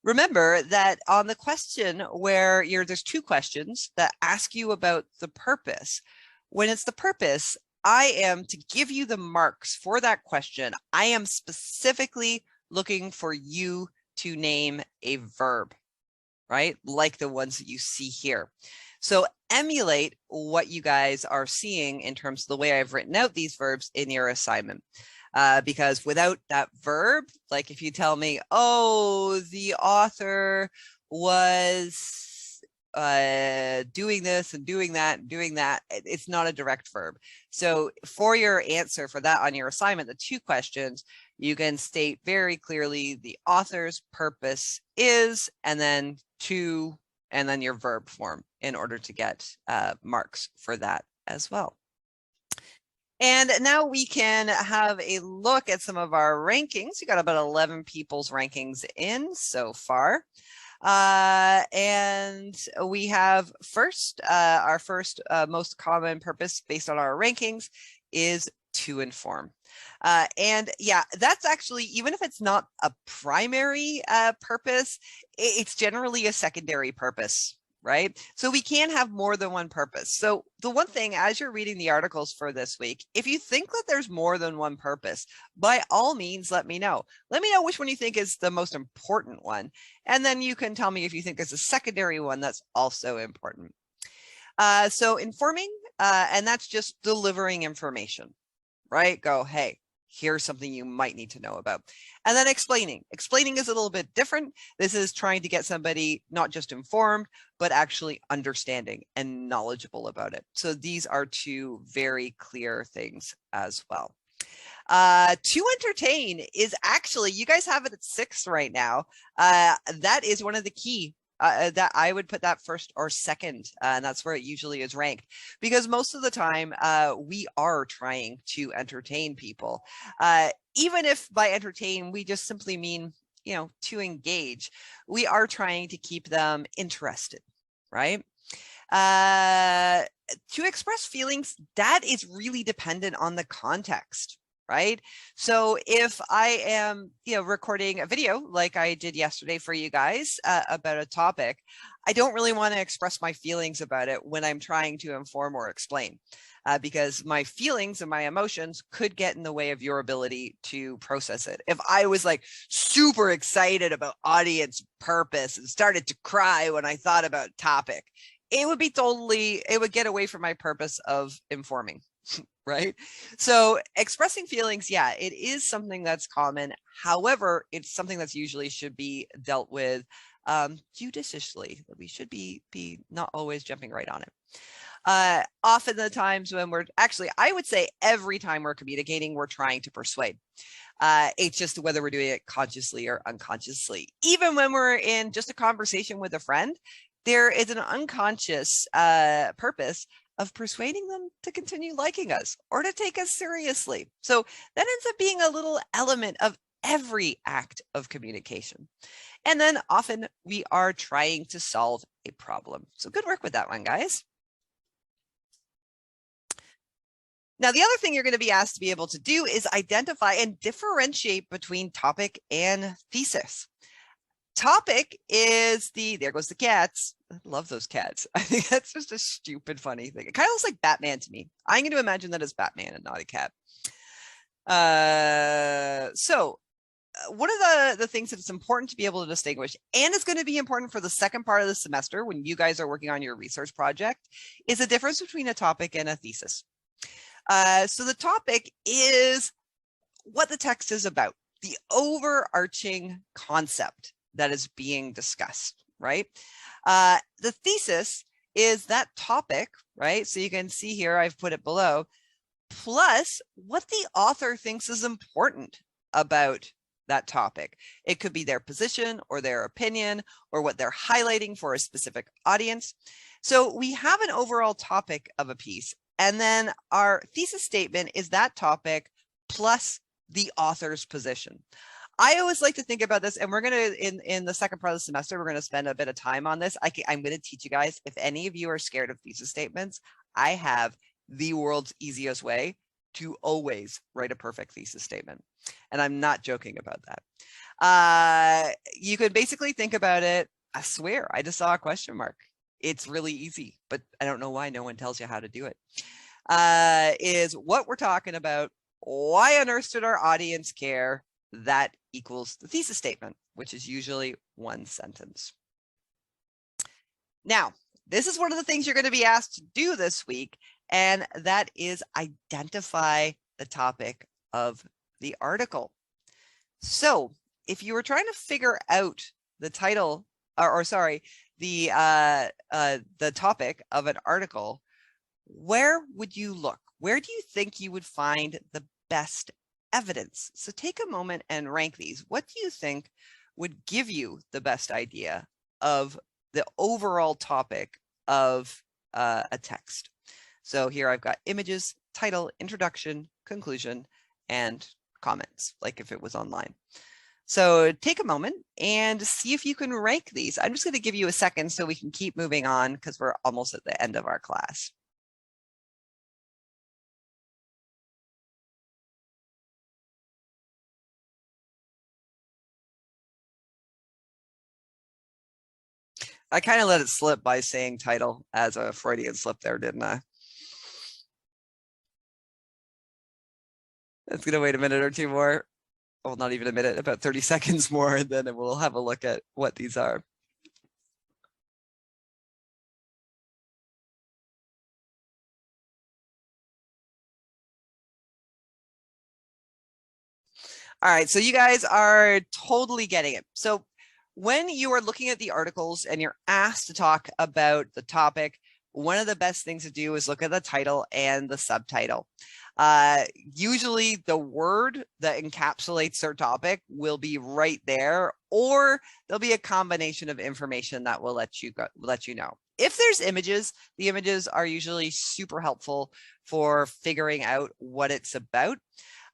remember that on the question where there's two questions that ask you about the purpose. When it's the purpose, I am to give you the marks for that question. I am specifically looking for you to name a verb, right? Like the ones that you see here. So emulate what you guys are seeing in terms of the way I've written out these verbs in your assignment. Because without that verb, like if you tell me, oh, the author was doing this and doing that and doing that, it's not a direct verb. So for your answer for that on your assignment, the two questions, you can state very clearly the author's purpose is, and then to, and then your verb form in order to get marks for that as well. And now we can have a look at some of our rankings. We got about 11 people's rankings in so far. And we have our first most common purpose based on our rankings is to inform. And yeah, that's actually, even if it's not a primary purpose, it's generally a secondary purpose, right? So we can have more than one purpose. So the one thing, as you're reading the articles for this week, if you think that there's more than one purpose, by all means, let me know. Let me know which one you think is the most important one. And then you can tell me if you think there's a secondary one that's also important. So informing, and that's just delivering information, right? Go, hey, here's something you might need to know about. And then explaining. Explaining is a little bit different. This is trying to get somebody not just informed, but actually understanding and knowledgeable about it. So these are two very clear things as well. To entertain is actually, you guys have it at 6 right now. That is one of the key that I would put that first or second, and that's where it usually is ranked, because most of the time we are trying to entertain people. Even if by entertain, we just simply mean, to engage, we are trying to keep them interested, right? To express feelings, that is really dependent on the context. Right? So if I am, recording a video like I did yesterday for you guys about a topic, I don't really want to express my feelings about it when I'm trying to inform or explain, because my feelings and my emotions could get in the way of your ability to process it. If I was like super excited about audience purpose and started to cry when I thought about topic, it would be totally, it would get away from my purpose of informing, right? So expressing feelings, yeah, it is something that's common. However, it's something that's usually should be dealt with judiciously. We should be not always jumping right on it. Often the times when we're actually, I would say every time we're communicating, we're trying to persuade. It's just whether we're doing it consciously or unconsciously. Even when we're in just a conversation with a friend, there is an unconscious purpose of persuading them to continue liking us or to take us seriously. So that ends up being a little element of every act of communication. And then often we are trying to solve a problem. So good work with that one, guys. Now, the other thing you're going to be asked to be able to do is identify and differentiate between topic and thesis. Topic is there goes the cats. I love those cats. I think that's just a stupid, funny thing. It kind of looks like Batman to me. I'm going to imagine that as Batman and not a cat. One of the things that it's important to be able to distinguish, and it's going to be important for the second part of the semester when you guys are working on your research project, is the difference between a topic and a thesis. So the topic is what the text is about, the overarching concept that is being discussed, right? The thesis is that topic, right? So you can see here, I've put it below, plus what the author thinks is important about that topic. It could be their position or their opinion or what they're highlighting for a specific audience. So we have an overall topic of a piece, and then our thesis statement is that topic plus the author's position. I always like to think about this, and we're going to, in the second part of the semester, we're going to spend a bit of time on this. I'm going to teach you guys, if any of you are scared of thesis statements, I have the world's easiest way to always write a perfect thesis statement. And I'm not joking about that. You could basically think about it. I swear, I just saw a question mark. It's really easy, but I don't know why no one tells you how to do it. Is what we're talking about. Why on earth should our audience care? That equals the thesis statement, which is usually one sentence. Now, this is one of the things you're going to be asked to do this week, and that is identify the topic of the article. So if you were trying to figure out the title, the topic of an article, where would you look? Where do you think you would find the best evidence? So take a moment and rank these. What do you think would give you the best idea of the overall topic of a text? So here I've got images, title, introduction, conclusion, and comments, like if it was online. So take a moment and see if you can rank these. I'm just going to give you a second so we can keep moving on because we're almost at the end of our class. I kind of let it slip by saying title as a Freudian slip there, didn't I? It's going to wait a minute or two more. Well, not even a minute, about 30 seconds more, and then we'll have a look at what these are. All right, so you guys are totally getting it. So when you are looking at the articles and you're asked to talk about the topic, one of the best things to do is look at the title and the subtitle. Usually the word that encapsulates their topic will be right there, or there'll be a combination of information that will let you know. If there's images, the images are usually super helpful for figuring out what it's about.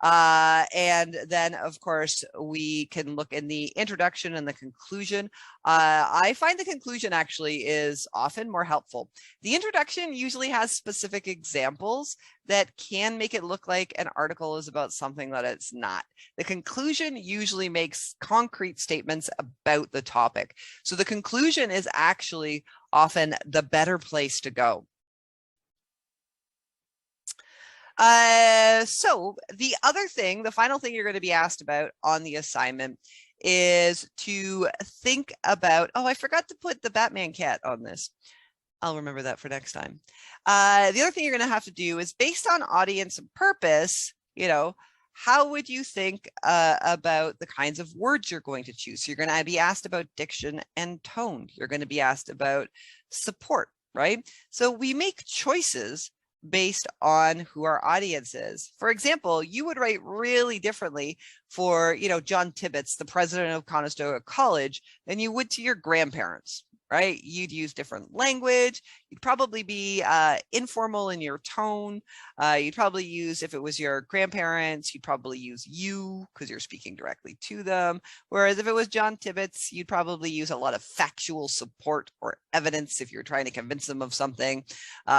And then, of course, we can look in the introduction and the conclusion. I find the conclusion actually is often more helpful. The introduction usually has specific examples that can make it look like an article is about something that it's not. The conclusion usually makes concrete statements about the topic. So the conclusion is actually often the better place to go. So the other thing, the final thing you're going to be asked about on the assignment is to think about, oh, I forgot to put the Batman cat on this. I'll remember that for next time. The other thing you're going to have to do is based on audience and purpose, how would you think about the kinds of words you're going to choose? So you're going to be asked about diction and tone. You're going to be asked about support, right? So we make choices based on who our audience is. For example, you would write really differently for, John Tibbetts, the president of Conestoga College, than you would to your grandparents, right? You'd use different language. You'd probably be informal in your tone. You'd probably use, if it was your grandparents, you'd probably use you because you're speaking directly to them. Whereas if it was John Tibbetts, you'd probably use a lot of factual support or evidence if you're trying to convince them of something,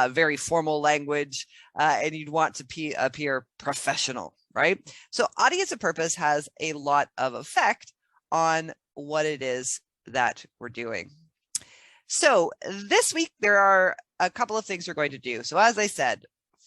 very formal language, and you'd want to appear professional, right? So audience and purpose has a lot of effect on what it is that we're doing. So this week, there are a couple of things you're going to do. So as I said,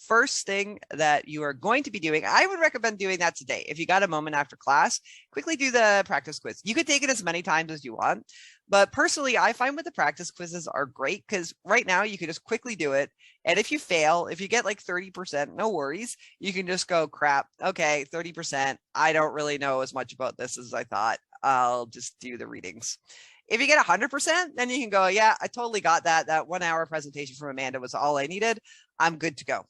first thing that you are going to be doing, I would recommend doing that today. If you got a moment after class, quickly do the practice quiz. You could take it as many times as you want. But personally, I find with the practice quizzes are great because right now you can just quickly do it. And if you fail, if you get like 30%, no worries. You can just go, crap, okay, 30%. I don't really know as much about this as I thought. I'll just do the readings. If you get 100%, then you can go, yeah, I totally got that. That 1 hour presentation from Amanda was all I needed. I'm good to go.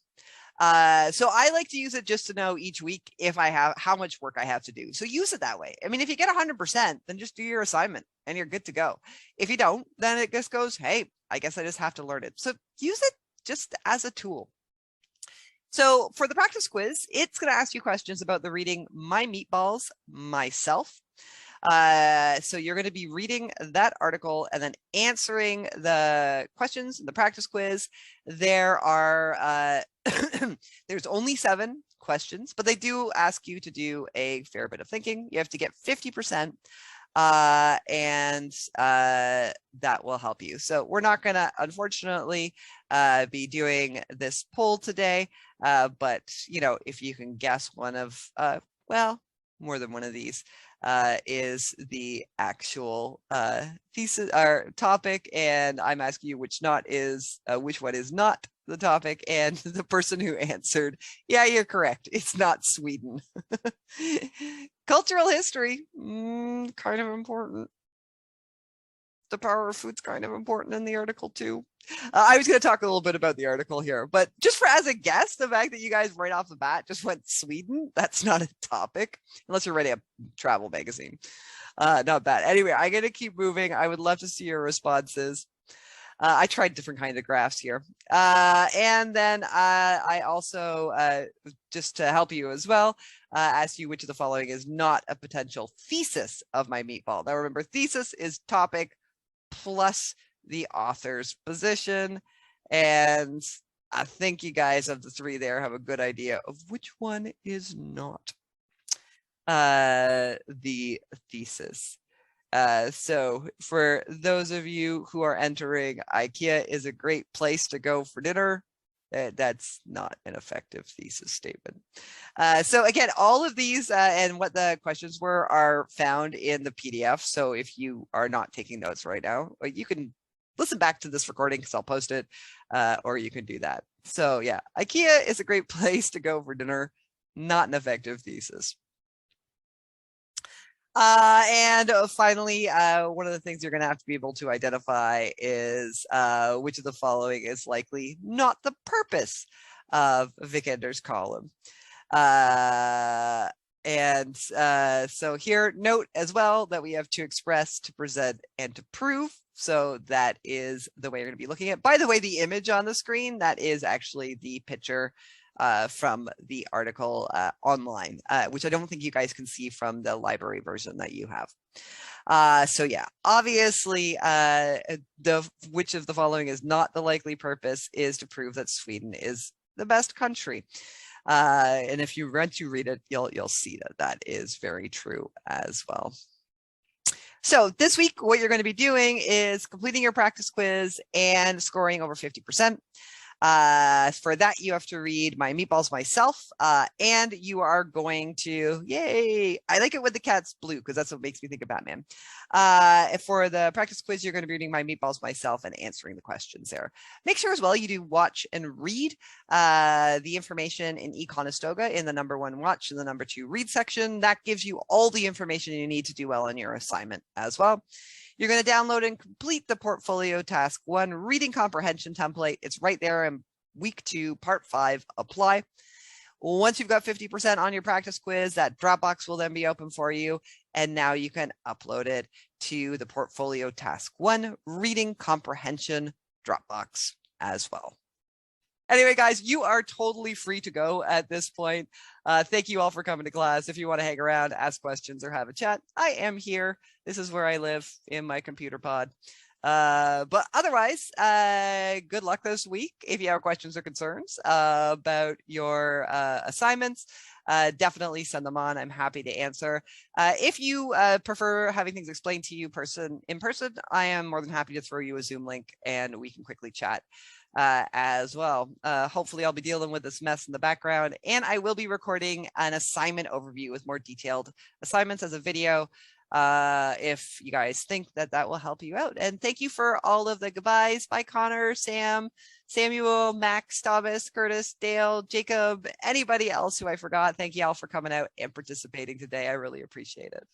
So I like to use it just to know each week if I have how much work I have to do. So use it that way. I mean, if you get 100%, then just do your assignment and you're good to go. If you don't, then it just goes, hey, I guess I just have to learn it. So use it just as a tool. So for the practice quiz, it's going to ask you questions about the reading My Meatballs, Myself. So you're going to be reading that article and then answering the questions in the practice quiz. There are there's only 7 questions, but they do ask you to do a fair bit of thinking. You have to get 50%, and that will help you. So we're not going to, unfortunately, be doing this poll today, but if you can guess one of, well, more than one of these, is the actual thesis or topic, and I'm asking you which one is not the topic, and the person who answered, yeah, you're correct, it's not Sweden. Cultural history, kind of important. The power of food's kind of important in the article too. I was going to talk a little bit about the article here, but just as a guess, the fact that you guys right off the bat just went Sweden, that's not a topic, unless you're writing a travel magazine. Not bad. Anyway, I'm going to keep moving. I would love to see your responses. I tried different kinds of graphs here. And then I also, just to help you as well, ask you which of the following is not a potential thesis of My Meatball. Now remember, thesis is topic plus the author's position, and I think you guys of the 3 there have a good idea of which one is not the thesis. So for those of you who are entering, IKEA is a great place to go for dinner. That's not an effective thesis statement. So again, all of these and what the questions were are found in the PDF. So if you are not taking notes right now, you can listen back to this recording because I'll post it, or you can do that. So yeah, IKEA is a great place to go for dinner, not an effective thesis. And finally, one of the things you're going to have to be able to identify is which of the following is likely not the purpose of Vikender's column. So here, note as well that we have to express, to present, and to prove. So that is the way you're going to be looking at. By the way, the image on the screen, that is actually the picture from the article online, which I don't think you guys can see from the library version that you have. So yeah, obviously, which of the following is not the likely purpose is to prove that Sweden is the best country. And if you read it, you'll see that that is very true as well. So this week, what you're going to be doing is completing your practice quiz and scoring over 50%. For that, you have to read My Meatballs Myself, and you are going to, yay, I like it when the cat's blue because that's what makes me think of Batman. For the practice quiz, you're going to be reading My Meatballs Myself and answering the questions there. Make sure as well you do watch and read the information in eConestoga in the number 1 watch and the number 2 read section. That gives you all the information you need to do well on your assignment as well. You're going to download and complete the Portfolio Task 1 Reading Comprehension template. It's right there in week 2, part 5, apply. Once you've got 50% on your practice quiz, that Dropbox will then be open for you. And now you can upload it to the Portfolio Task 1 Reading Comprehension Dropbox as well. Anyway, guys, you are totally free to go at this point. Thank you all for coming to class. If you want to hang around, ask questions, or have a chat, I am here. This is where I live in my computer pod. But otherwise, good luck this week. If you have questions or concerns about your assignments, definitely send them on. I'm happy to answer. If you prefer having things explained to you in person, I am more than happy to throw you a Zoom link and we can quickly chat as well. Hopefully I'll be dealing with this mess in the background, and I will be recording an assignment overview with more detailed assignments as a video if you guys think that will help you out. And thank you for all of the goodbyes. Bye, Connor, Sam, Samuel, Max, Thomas, Curtis, Dale, Jacob, anybody else who I forgot. Thank you all for coming out and participating today. I really appreciate it.